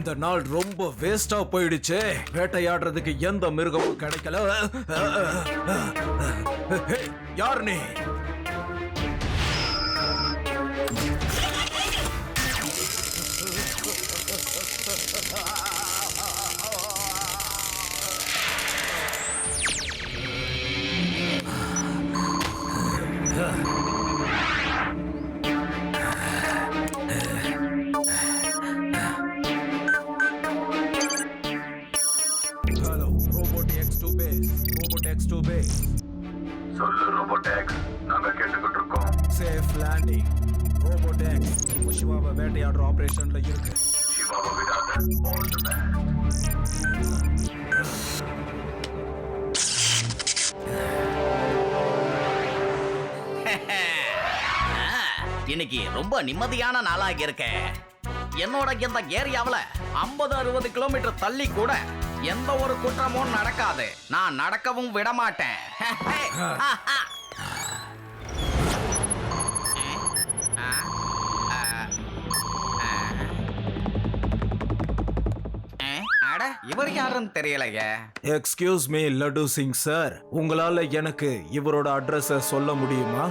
இந்த நாள் ரொம்ப வேஸ்டா போயிடுச்சு. வேட்டையாடுறதுக்கு எந்த மிருகமும் கிடைக்கல. யார் நீ? சொல்லு ரோபோடெக்ஸ், நாங்க கேட்டுக்கிட்டு இருக்கோம். Safe landing. ரோபோடெக்ஸ் இப்போ சிவாவை வேட்டையாடுற ஆபரேஷன்ல இருக்கு. சிவாவை விடாத. All the best. இன்னைக்கு ரொம்ப நிம்மதியான நாளாக இருக்க. என்னோட இந்த ஏரியாவில் 50-60 கிலோமீட்டர் தள்ளி கூட எந்த ஒரு குற்றமும் நடக்காது. நான் நடக்கவும் விட மாட்டேன். அட, இவர் யாருன்னு தெரியலையே. Excuse me laddu Singh sir, உங்களால எனக்கு இவரோட அட்ரஸ சொல்ல முடியுமா?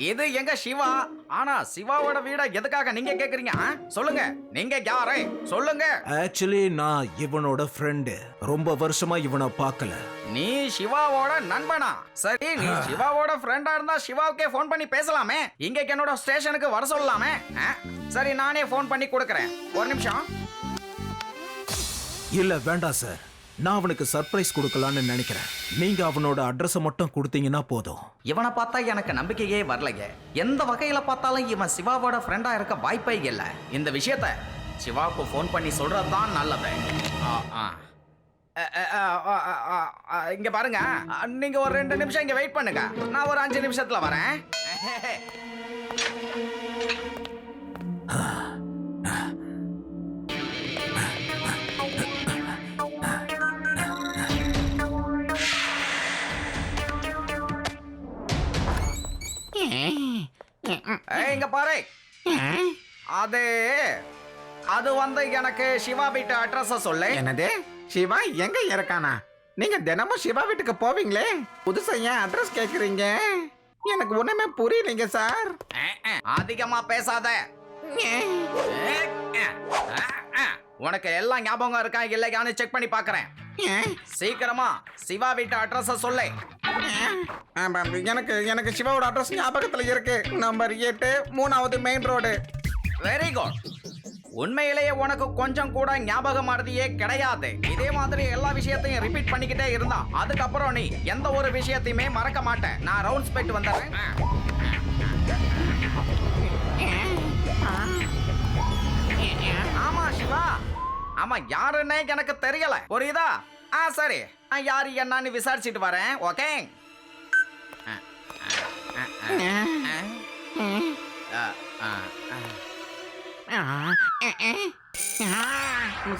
இது எங்க சிவா. ஆனா சிவாவோட வீட எதுக்காக நீங்க கேக்குறீங்க? சொல்லுங்க, நீங்க யாரு சொல்லுங்க. ஆக்சுவலி நான் இவனோட ஃப்ரெண்டு. ரொம்ப வருஷமா இவனை பார்க்கல. நீ சிவாவோட நண்பனா? சரி, நீ சிவாவோட ஃப்ரெண்டா இருந்தா சிவாவுக்கே ஃபோன் பண்ணி பேசலாமே. இங்க என்னோட ஸ்டேஷனுக்கு வர சொல்லலாமே. சரி, நானே ஃபோன் பண்ணி கொடுக்கறேன். ஒரு நிமிஷம். இல்ல வேண்டாம் சார், நான் அவனுக்கு சர்ப்ரைஸ் கொடுக்கலான்னு நினைக்கிறேன். நீங்க அவனோட அட்ரஸ மட்டும் கொடுத்தீங்கன்னா போதும். இவனை பார்த்தா எனக்கு நம்பிக்கையே வரலையே. எந்த வகையில பார்த்தாலும் இவன் சிவாவோட ஃப்ரெண்டா இருக்க வாய்ப்பே இல்லை. இந்த விஷயத்த சிவாவுக்கு ஃபோன் பண்ணி சொல்றதுதான் நல்லது. இங்க பாருங்க, நீங்க ஒரு 2 நிமிஷம் இங்க வெயிட் பண்ணுங்க. நான் ஒரு 5 நிமிஷத்துல வரேன். இங்க பாரு, அது வந்து எனக்கு சிவா வீட்டு அட்ரஸ் சொல்லு. என்னது? சிவா எங்க இருக்கானா? நீங்க தினமும் சிவா வீட்டுக்கு போவீங்களே, புதுசா ஏன் அட்ரஸ் கேக்குறீங்க? எனக்கு ஒண்ணுமே புரியலைங்க சார். அதிகமா பேசாத. உனக்கு எல்லாம் ஞாபகம் இருக்கா இல்லையான்னு செக் பண்ணி பாக்குறேன். சீக்கிரமா சிவா வீட்டு அட்ரஸ் சொல்லு. எனக்கு சிவாவோட அட்ரஸ் ஞாபகத்துல இருக்கு. நம்பர் 8, 3வது மெயின் ரோடு. Very good. உண்மையிலேயே உனக்கு கொஞ்சம் கூட ஞாபகம் மறதியே கிடையாது. இதே மாதிரி எல்லா விஷயத்தையும் ரிப்பீட் பண்ணிக்கிட்டே இருந்தா அதுக்கப்புறம் நீ எந்த ஒரு விஷயத்தையுமே மறக்க மாட்டேன். நான் ரவுண்ட்ஸ் போயிட்டு வந்துடுறேன். ஆமா சிவா, ஆமா யாருன்னே எனக்கு தெரியல, புரியுதா? சரி, நான் யாரு என்னன்னு விசாரிச்சுட்டு வரேன். ஓகே.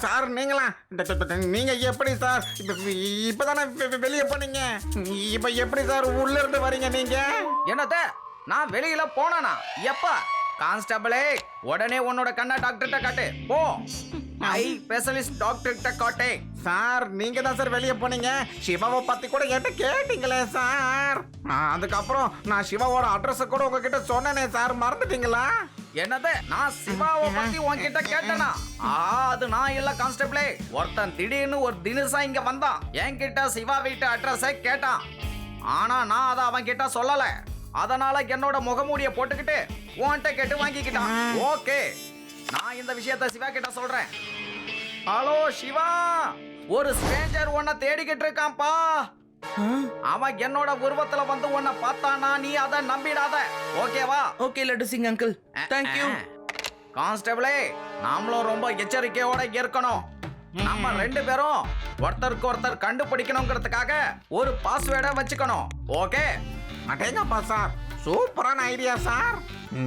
சார் நீங்களா? நீங்க எப்படி சார் இப்பதானே வெளியே போனீங்க? இப்ப எப்படி சார் உள்ள இருந்து வரீங்க நீங்க? என்னது? நான் வெளியில போனா எப்ப? கான்ஸ்டபிளே, உடனே உன்னோட கண்ணா டாக்டர்கிட்ட காட்டு. போ, ஐ ஸ்பெஷலிஸ்ட் டாக்டர்கிட்ட காட்டு. சார் நீங்க தான் சார் வெளியே போனீங்க. சிவாவை பத்தி கூட என்கிட்ட கேட்டீங்களே சார். அதுக்கப்புறம் நான் சிவாவோட அட்ரஸ் கூட உங்ககிட்ட சொன்னேனே சார், மறந்துட்டீங்களா? என்னது? நான் சிவாவை பத்தி உன்கிட்ட கேட்டனா? அது நான் இல்ல கான்ஸ்டபிளே. ஒருத்தன் திடீர்னு ஒரு தினசா இங்க வந்தான். என்கிட்ட சிவா வீட்டு அட்ரஸை கேட்டான். ஆனா நான் அதை அவன் கிட்ட சொல்லல. அதனால என்னோட முகமூடிய போட்டுக்கிட்டு உன்கிட்ட கேட்டு வாங்கிக்கிட்டான். ஓகே, நான் இந்த விஷயத்தை சிவா கிட்ட சொல்றேன். ஹலோ சிவா, ஒரு ஸ்ட்ரேஞ்சர் உன்னை தேடிக்கிட்டு இருக்கான்ப்பா. அவன் என்னோட உருவத்துல வந்து உன்னை பார்த்தானா நீ அதை நம்பிடாத. ஓகேவா? Okay Laddu Singh uncle, thank you. கான்ஸ்டபிளே, நாமளும் ரொம்ப எச்சரிக்கையோட இருக்கணும். நம்ம 2 பேரும் ஒருத்தருக்கு ஒருத்தர் கண்டுபிடிக்கணுங்கிறதுக்காக ஒரு பாஸ்வேர்டை வச்சுக்கணும். ஓகே? அடேங்கப்பா சார், சூப்பரான ஐடியா சார்.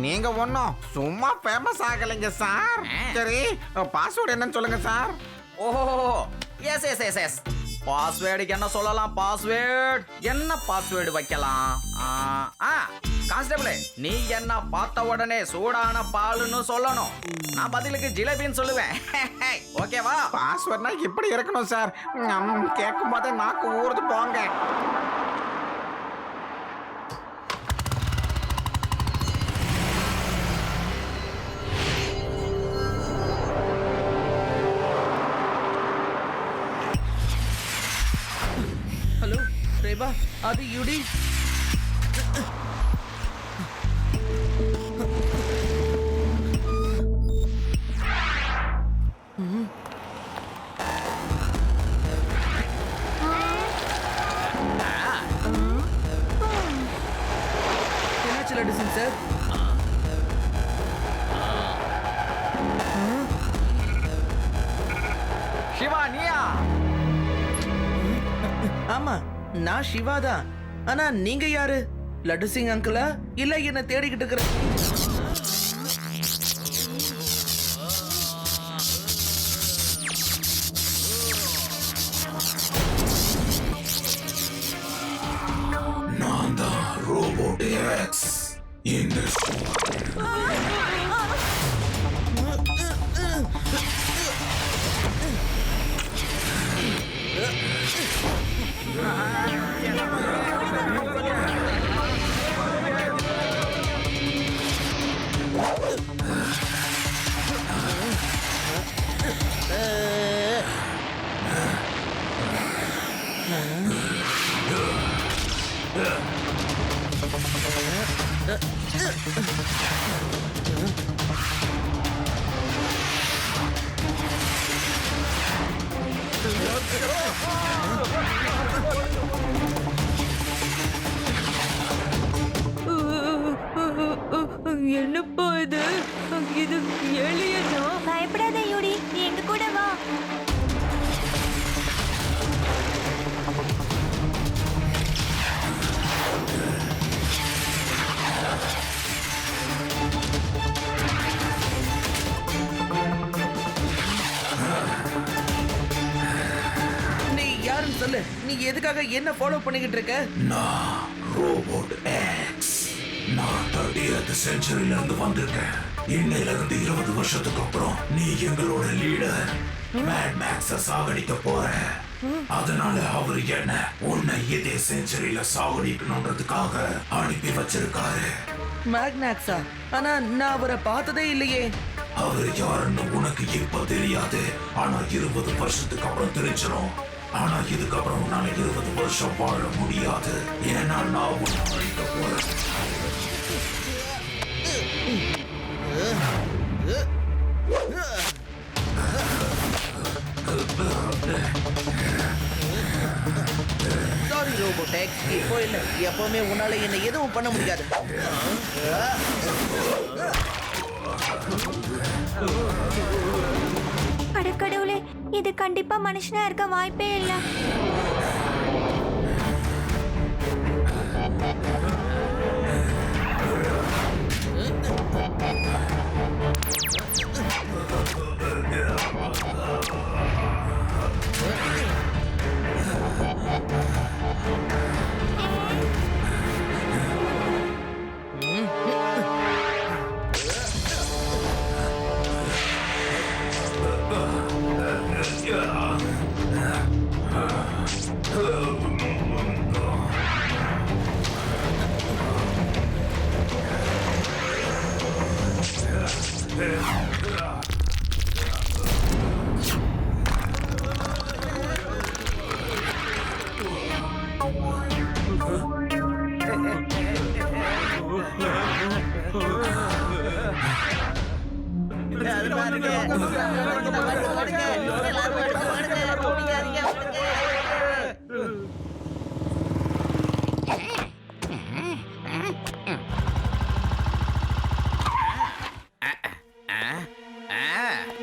நீங்க ஒன்னும் சும்மா ஃபேமஸ் ஆகலைங்க சார். சரி, பாஸ்வேர்டு என்னன்னு சொல்லுங்க சார். ஓஹோ, எஸ் எஸ் எஸ் எஸ். பாஸ்வேர்டுக்கு என்ன சொல்லலாம்? பாஸ்வேர்டு என்ன பாஸ்வேர்டு வைக்கலாம்? கான்ஸ்டபிளே, நீ என்ன பார்த்த உடனே சூடான பாலுன்னு சொல்லணும். நான் பதிலுக்கு ஜிலேபின்னு சொல்லுவேன். ஓகேவா? பாஸ்வேர்ட்னா இப்படி இருக்கணும் சார். கேட்கும் போதே நாக்கு ஊறுது போங்க. ஹலோ ரேபா, அது யுடி. என்னாச்சு லட்டு சிங் சார்? சிவா, நீயா? ஆமா, நான் சிவா தான். ஆனா நீங்க யாரு? லட்டு சிங் அங்கிளா இல்ல என்ன தேடிக்கிட்டு இருக்கிற? நான் தான் ரோபோட் எக்ஸ். இந்த என்னப்பா இது? இது எலியனா? பயப்படாத யூடி, நீ எங்க கூட வா. நீ யாருன்னு சொல்லு. நீ எதுக்காக என்ன ஃபாலோ பண்ணிக்கிட்டு இருக்க? நான் ரோபோட் எக்ஸ். நான் 30th செஞ்சுரியில இருந்து வந்திருக்கேன். இன்னையில இருந்து 20 வருஷத்துக்கு அப்புறம் நீ எங்களோட லீடர் மேட் மேக்ஸ சாகடிக்க போற. அதனால அவரு என்ன உன்னை இதே செஞ்சுரியில சாகடிக்கணும்ன்றதுக்காக அனுப்பி வச்சிருக்காரு. மேக்னாக்ஸா? ஆனா நான் அவரை பார்த்ததே இல்லையே. அவரு யாருன்னு உனக்கு இப்ப தெரியாது. ஆனா 20 வருஷத்துக்கு அப்புறம் தெரிஞ்சிடும். ஆனா இதுக்கப்புறம் உன்னால 20 வருஷம் வாழ முடியாது. ஏன்னா நான் உன்னை அழிக்க போறேன். சாரி ரோபோடெக்ஸ், இப்போ இல்ல, எப்பவுமே உன்னால என்ன எதுவும் பண்ண முடியாது. அடக்கடவுளே, இது கண்டிப்பா மனுஷனா இருக்க வாய்ப்பே இல்ல.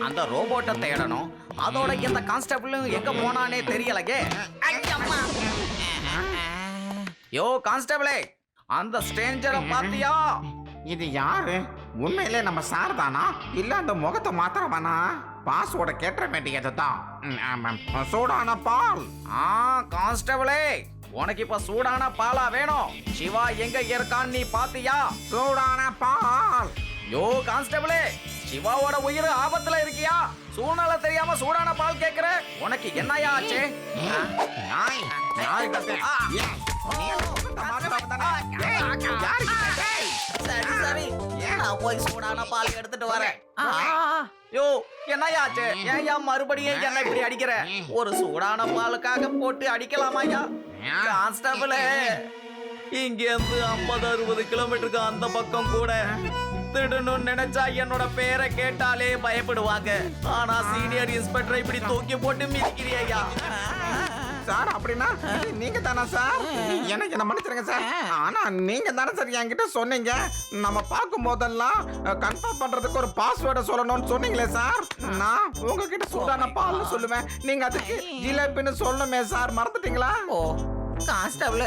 அந்த ரோபோட்டை தேடணும். அதோட இந்த கான்ஸ்டபிளும் எங்க போனானே தெரியலகே. யோ கான்ஸ்டபிளே, அந்த ஸ்ட்ரேஞ்சரை பாத்தியா? இது யாரு? உண்மையிலே நம்ம சார் தானா இல்ல அந்த முகத்தை மாத்திரமானா? பாஸ்வோட கேட்ட வேண்டியது தான். சூடான பால். கான்ஸ்டபிளே, உனக்கு இப்ப சூடான பாலா வேணும். சிவா எங்க இருக்கான்னு நீ பாத்தியா? சூடான பால். யோ கான்ஸ்டபிளே, சிவாவோட உயிர் ஆபத்துல இருக்கியா? சூழ்நிலை தெரியாம சூடான பால் கேக்குற? உனக்கு என்னையா ஆச்சு? நாய் நாய் கத்து. ஏய், நீ அந்த மாட்டை வந்தானே? ஏய், யாருக்கு கத்து? சரி சரி, நான் போய் சூடான பால் எடுத்துட்டு வரேன். யோ என்னையா ஆச்சு? ஏன்யா மறுபடியும் என்ன இப்படி அடிக்கிற? ஒரு சூடான பாலுக்காக போட்டு அடிக்கலாமாயா? கான்ஸ்டபிளே, இங்க இருந்து 50-60 கிலோமீட்டருக்கு அந்த பக்கம் கூட திருடணும்னு நினைச்சா என்னோட பேரை கேட்டாலே பயப்படுவாங்க. ஆனா சீனியர் இன்ஸ்பெக்டர் இப்படி தூக்கி போட்டு மிதிக்கிறியா? சார் அப்படின்னா நீங்க தானே சார்? எனக்கு என்ன மன்னிச்சிருங்க சார். ஆனா நீங்க தானே சார் என்கிட்ட சொன்னீங்க நம்ம பார்க்கும் போதெல்லாம் கன்ஃபார்ம் பண்றதுக்கு ஒரு பாஸ்வேர்டை சொல்லணும்னு சொன்னீங்களே சார். நான் உங்ககிட்ட சூடான பால்னு சொல்லுவேன், நீங்க அதுக்கு ஜிலேபின்னு சொல்லணுமே சார், மறந்துட்டீங்களா? ஓ கான்ஸ்டபிள்,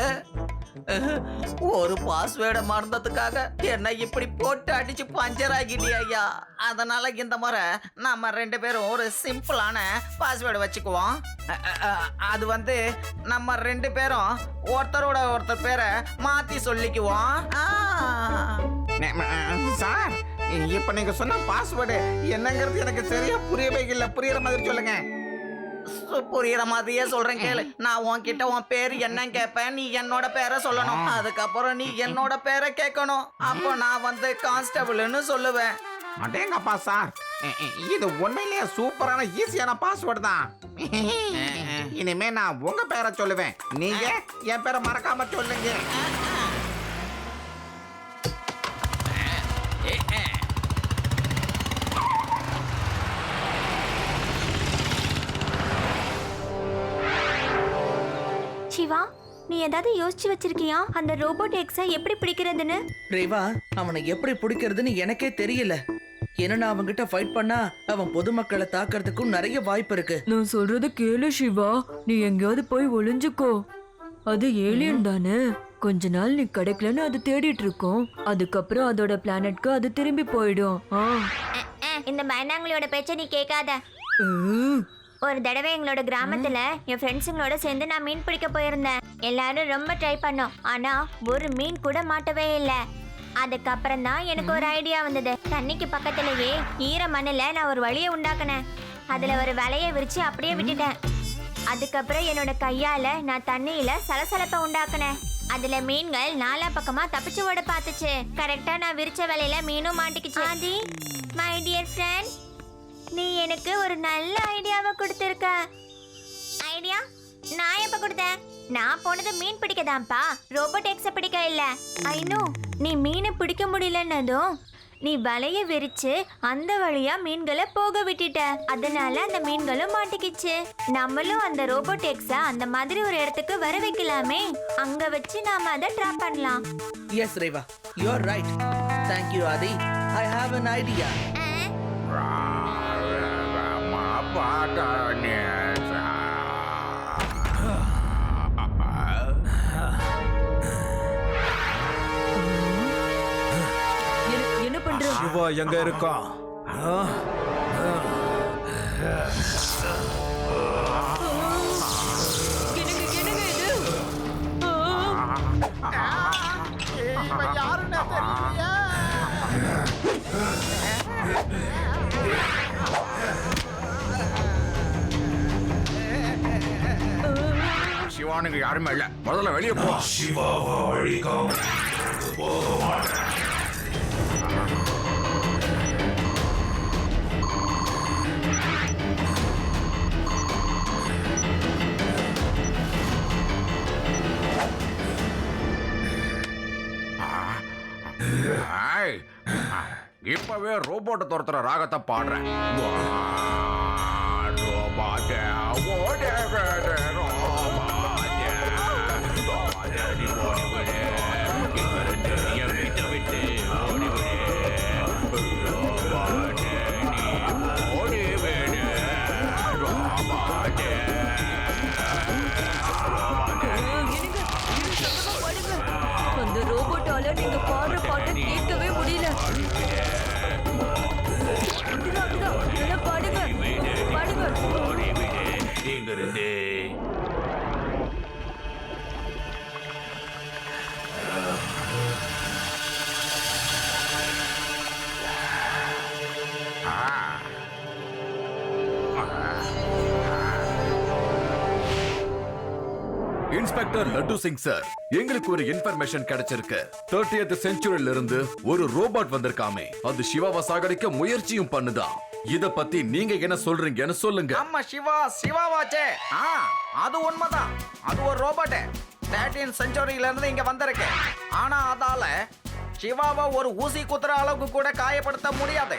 ஒரு பாஸ்வேர்டை மறந்ததுக்காக என்ன இப்படி போட்டு அடிச்சு பஞ்சர் ஆகிட்டியா? அதனால இந்த முறை நம்ம 2 பேரும் ஒரு சிம்பிளான பாஸ்வேர்டு வச்சுக்குவோம். அது வந்து நம்ம 2 பேரும் ஒருத்தரோட ஒருத்தர் பேரை மாத்தி சொல்லிக்குவோம். சார் இப்ப நீங்க சொன்ன பாஸ்வேர்டு என்னங்கிறது எனக்கு சரியா புரியவே இல்லை. புரியுற மாதிரி சொல்லுங்க. புரியுற மாதிரியே சொல்றேன் கேளு. நான் உன்கிட்ட உன் பேரு என்னன்னு கேட்பேன், நீ என்னோட பேரை சொல்லணும். அதுக்கப்புறம் நீ என்னோட பேரை கேட்கணும். அப்போ நான் வந்து கான்ஸ்டபிள்னு சொல்லுவேன். அடேங்கப்பா சார், இது உண்மையிலேயே சூப்பரான ஈஸியான பாஸ்வேர்டு தான். இனிமே நான் உங்க பேரை சொல்லுவேன், நீங்க என் பேரை மறக்காம சொல்லுங்க. சிவா, நீ ஏதாவது யோசிச்சு வச்சிருக்கியா அந்த ரோபோட் எக்ஸை எப்படி பிடிக்கிறதுன்னு? ரேவா, அவனை எப்படி பிடிக்கிறதுன்னு எனக்கே தெரியல. ஏன்னா அவன்கிட்ட ஃபைட் பண்ணா அவன் பொதுமக்களை தாக்குறதுக்கும் நிறைய வாய்ப்பு இருக்கு. நான் சொல்றத கேளு சிவா, நீ எங்கேயாவது போய் ஒளிஞ்சுக்கோ. அது ஏலியன் தானே, கொஞ்ச நாள் நீ கிடைக்கலன்னு அது தேடிட்டு இருக்கோம். அதுக்கப்புறம் அதோட பிளானட்க்கு அது திரும்பி போயிடும். இந்த பயந்தாங்களோட பேச்ச நீ கேட்காத. ஒரு தடவை எங்களோட கிராமத்துல என் ஃப்ரெண்ட்ஸுங்களோட சேர்ந்து நான் மீன் பிடிக்க போயிருந்தேன். எல்லாரும் ரொம்ப ட்ரை பண்ணோம், ஆனா ஒரு மீன் கூட மாட்டவே இல்லை. அதுக்கப்புறம் தான் எனக்கு ஒரு ஐடியா வந்தது. தண்ணிக்கு பக்கத்துலயே ஈர மண்ணுல நான் ஒரு வழியை உண்டாக்குனேன். அதுல ஒரு வலையை விரிச்சு அப்படியே விட்டுட்டேன். அதுக்கப்புறம் என்னோட கையால நான் தண்ணியில சலசலப்பை உண்டாக்குனேன். அதுல மீன்கள் நாலா பக்கமா தப்பிச்சு ஓட பார்த்துச்சு. கரெக்டா நான் விரிச்ச வலையில மீனும் மாட்டிக்கிச்சு. ஆதி, மை டியர் ஃப்ரெண்ட், நீ எனக்கு ஒரு நல்ல ஐடியாவை கொடுத்திருக்க. ஐடியா? நான் எப்ப கொடுத்தேன்? நான் போனது மீன் பிடிக்கதான்ப்பா, ரோபோட் எக்ஸ பிடிக்க இல்ல. ஐ நோ, நீ மீனை பிடிக்க முடியலன்னதும் நீ வலைய விரிச்சு அந்த வழியா மீன்களை போக விட்டுட்ட. அதனால அந்த மீன்களும் மாட்டிக்கிச்சு. நம்மளும் அந்த ரோபோட் எக்ஸ அந்த மாதிரி ஒரு இடத்துக்கு வர வைக்கலாமே. அங்க வச்சு நாம அதை ட்ராப் பண்ணலாம். Yes Reva, you are right. Thank you Adhi. I have an idea. என்ன பண்ற? சிவா எங்க இருக்கான்? என்னங்க இது? இவன் யாருன்னு தெரியலையே. சிவானுக்கு யாருமே இல்ல, முதல்ல வெளியே போ. சிவாவை அழிக்காம போக மாட்டேன். இப்பவே ரோபோட்டை துரத்துற ராகத்தை பாடுறேன். அந்த ரோபோட்டால நீங்க பாடுற பாட்டை கேட்கவே முடியல. அப்படிதான், நல்லா பாடுங்க. இங்க இன்ஸ்பெக்டர் லட்டு சிங் சார், எங்களுக்கு ஒரு இன்ஃபர்மேஷன் கிடைச்சிருக்கு. 30th செஞ்சுரியில இருந்து ஒரு ரோபோட் வந்திருக்காமே, அது சிவாவை சாகடிக்க முயற்சியும் பண்ணுதா. இத பத்தி நீங்க என்ன சொல்றீங்கன்னு சொல்லுங்க. ஆமா சிவாவாச்சே. அது உண்மைதான். அது ஒரு ரோபோட் 13th செஞ்சுரியில இருந்து இங்க வந்திருக்கு. ஆனா அதால சிவாவை ஒரு ஊசி குத்துற அளவுக்கு கூட காயப்படுத்த முடியாது.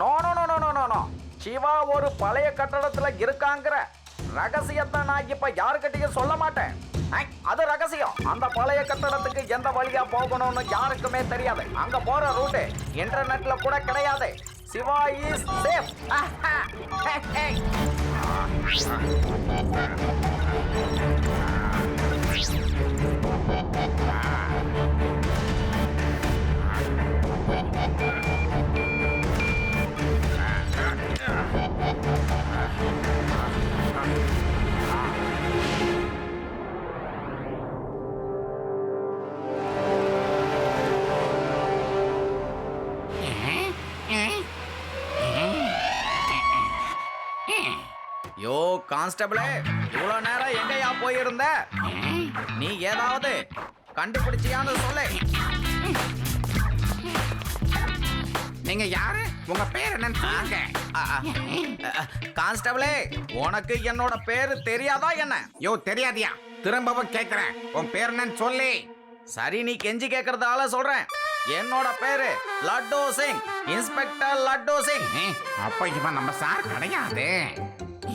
No no no no no no Siva ஒரு பழைய கட்டடத்துல இருக்காங்கிற ரகசியத்தை நான் இப்ப யாருக்கிட்டையும் சொல்ல மாட்டேன். அது ரகசியம். அந்த பழைய கட்டடத்துக்கு எந்த வழியா போகணும்னு யாருக்குமே தெரியாது. அங்க போற ரூட் இன்டர்நெட்ல கூட கிடையாது. Shiva is safe. யோ கான்ஸ்டபிளே, இவ்வளவு நேரம் எங்கயா போயிருந்த? நீ ஏதாவது கண்டுபிடிச்சியான்னு சொல்லு. நீங்க யாரு? உங்க பேர் என்னன்னு சொல்லுங்க. கான்ஸ்டபிளே, உனக்கு என்னோட பேரு தெரியாதா என்ன? யோ தெரியாதியா? திரும்பவும் கேக்குறேன், உன் பேர் என்னன்னு சொல்லி. சரி, நீ கெஞ்சி கேக்குறதால சொல்றேன். என்னோட பேரு லட்டு சிங், இன்ஸ்பெக்டர் லட்டு சிங். அப்ப இவன் நம்ம சார் கிடையாது.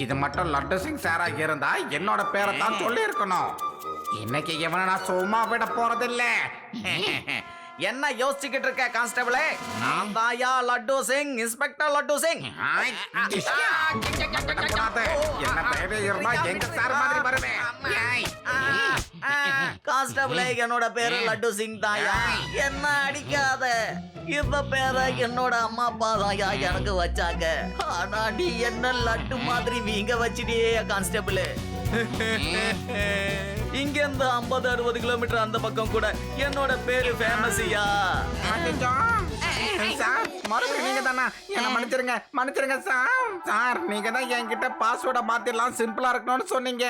இது மட்டும் லட்டு சிங் சாரா இருந்தா என்னோட பேரை தான் சொல்லி இருக்கணும். இன்னைக்கு இவனை நான் சும்மா விட போறதில்ல. என்ன யோசிச்சுக்கிட்டு இருக்க கான்ஸ்டபிளே? நான் தாயா லட்டு சிங், இன்ஸ்பெக்டர் லட்டு சிங். என்ன பேரு இருந்தா எங்க சார் மாதிரி வருவேன். கான்ஸ்டபிளே, என்னோட பேரு லட்டு சிங் தாயா. என்ன அடிக்காத. இந்த பேரை என்னோட அம்மா அப்பா தாயா எனக்கு வச்சாங்க. ஆனா நீ என்ன லட்டு மாதிரி வீங்க வச்சிட்டியே கான்ஸ்டபிள். இங்க இருந்து 50-60 கிலோமீட்டர் அந்த பக்கம் கூட என்னோட பேரு ஃபேமஸ்யா. சார், மறுபடியும் நீங்க தானா? என்ன மன்னிச்சிருங்க சார். நீங்க தான் என்கிட்ட பாஸ்வேர்டை மாத்திடலாம், சிம்பிளா இருக்கணும்னு சொன்னீங்க.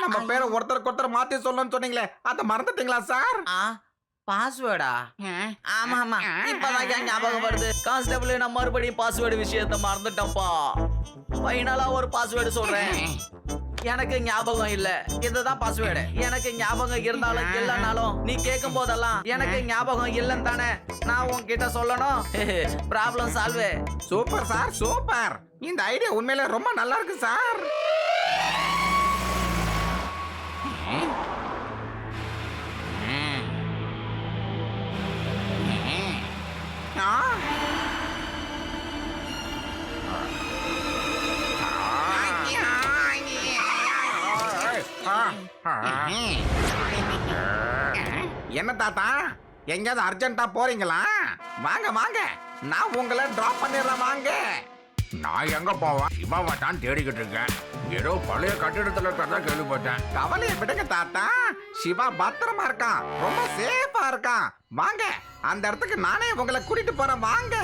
நம்ம பேரை ஒருத்தருக்கு ஒருத்தர் மாத்தி சொல்லணும்னு சொன்னீங்களே, அதை மறந்துட்டீங்களா சார்? பாஸ்வேர்டா? ஆமா ஆமா, இப்பதான் ஞாபகம் வருது. கான்ஸ்டபிள், நான் மறுபடியும் பாஸ்வேர்டு விஷயத்தை மறந்துட்டேன்ப்பா. ஃபைனலா ஒரு பாஸ்வேர்டு சொல்றேன். எனக்கு ஞாபகம் இல்ல. இதுதான் பாஸ்வேர்டு. எனக்கு ஞாபகம் இருந்தாலும் இல்லைனாலும் நீ கேட்கும் போதெல்லாம் எனக்கு ஞாபகம் இல்லைன்னு தானே நான் உன்கிட்ட சொல்லணும். Problem solve. Super sir, super. இந்த ஐடியா உண்மையில ரொம்ப நல்லா இருக்கு சார். என்ன தாத்தா, எங்கயாவது அர்ஜென்ட்டா போறீங்களா? வாங்க வாங்க, நான் உங்களை டிராப் பண்ணிடுறேன். வாங்க. நான் எங்க போவேன்? சிவாவை தான் தேடிக்கிட்டு இருக்கேன். ஏதோ பழைய கட்டிடத்துல இருக்கிறதா கேள்விப்பட்டேன். கவலையை விடுங்க தாத்தா, சிவா பத்திரமா இருக்கான், ரொம்ப சேஃபா இருக்கான். வாங்க, அந்த இடத்துக்கு நானே உங்களை கூட்டிட்டு போறேன். வாங்க.